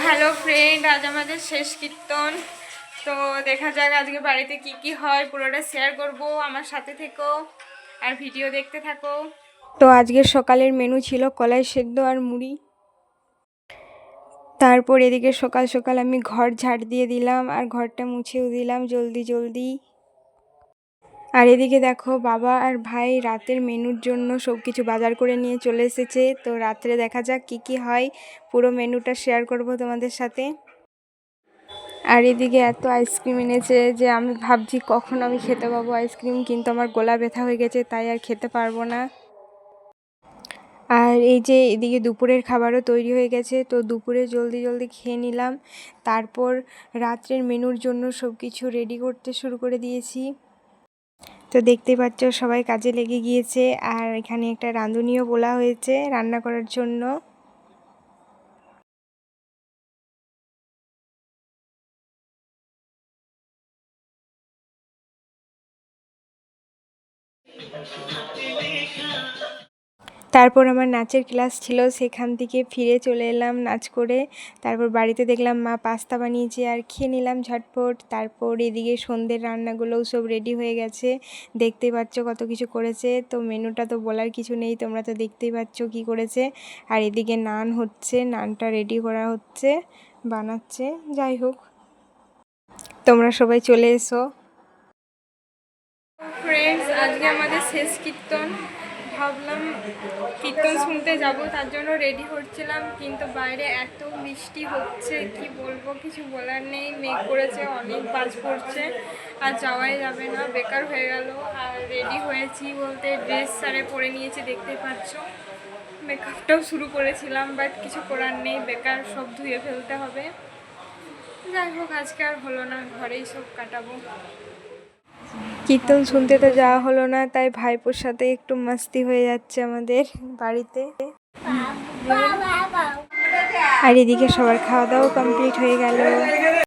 Hello friend, আজ আমাদের শেষ কীর্তন। তো দেখা যাক আজকে বাড়িতে কি কি হয়, পুরোটা শেয়ার করব। আমার সাথে থেকো আর ভিডিও দেখতে থাকো। তো আজকের সকালের মেনু ছিল কলাই সেদ্ধ আর মুড়ি। তারপর এদিকে সকাল সকাল আমি ঘর ঝাড় দিয়ে দিলাম আর ঘরটা মুছেও দিলাম জলদি জলদি। আর এদিকে দেখো বাবা আর ভাই রাতের মেনুর জন্য সব কিছু বাজার করে নিয়ে চলে এসেছে। তো রাত্রে দেখা যাক কি কি হয়, পুরো মেনুটা শেয়ার করব তোমাদের সাথে। আর এদিকে এত আইসক্রিম এনেছে যে আমি ভাবছি কখন আমি খেতে পাবো আইসক্রিম, কিন্তু আমার গলা ব্যথা হয়ে গেছে তাই আর খেতে পারবো না। আর এই যে এদিকে দুপুরের খাবারও তৈরি হয়ে গেছে, তো দুপুরে জলদি জলদি খেয়ে নিলাম। তারপর রাত্রের মেনুর জন্য সব কিছু রেডি করতে শুরু করে দিয়েছি। তো দেখতেই পাচ্ছ সবাই কাজে লেগে গিয়েছে, আর এখানে একটা রাঁধুনিও বলা হয়েছে রান্না করার জন্য। তারপর আমার নাচের ক্লাস ছিল, সেখান থেকে ফিরে চলে এলাম নাচ করে। তারপর বাড়িতে দেখলাম মা পাস্তা বানিয়েছে আর খেয়ে নিলাম ঝটপট। তারপর এদিকে সন্ধ্যের রান্নাগুলোও সব রেডি হয়ে গেছে, দেখতেই পাচ্ছ কত কিছু করেছে। তো মেনুটা তো বলার কিছু নেই, তোমরা তো দেখতেই পাচ্ছ কি করেছে। আর এদিকে নান হচ্ছে, নানটা রেডি করা হচ্ছে, বানাচ্ছে। যাই হোক, তোমরা সবাই চলে এসো। ফ্রেন্ডস, আজকে আমাদের শেষ কীর্তন। ভাবলাম কীর্তন শুনতে যাব, তার জন্য রেডি হচ্ছিলাম, কিন্তু বাইরে এত বৃষ্টি হচ্ছে কি বলবো, কিছু বলার নেই। মেঘ করেছে, অনেক বাজ পড়ছে, আর যাওয়াই যাবে না, বেকার হয়ে গেল। আর রেডি হয়েছি বলতে ড্রেস সারে পরে নিয়েছি, দেখতেই পাচ্ছ। মেকআপটাও শুরু করেছিলাম, বাট কিছু করার নেই, বেকার, সব ধুয়ে ফেলতে হবে। যাই হোক, আজকে আর হলো না, ঘরেই সব কাটাবো। কীর্তন শুনতে তো যাওয়া হলো না, তাই ভাইপোর সাথে একটু মাস্তি হয়ে যাচ্ছে আমাদের বাড়িতে। আর এদিকে সবার খাওয়া দাওয়া কমপ্লিট হয়ে গেল।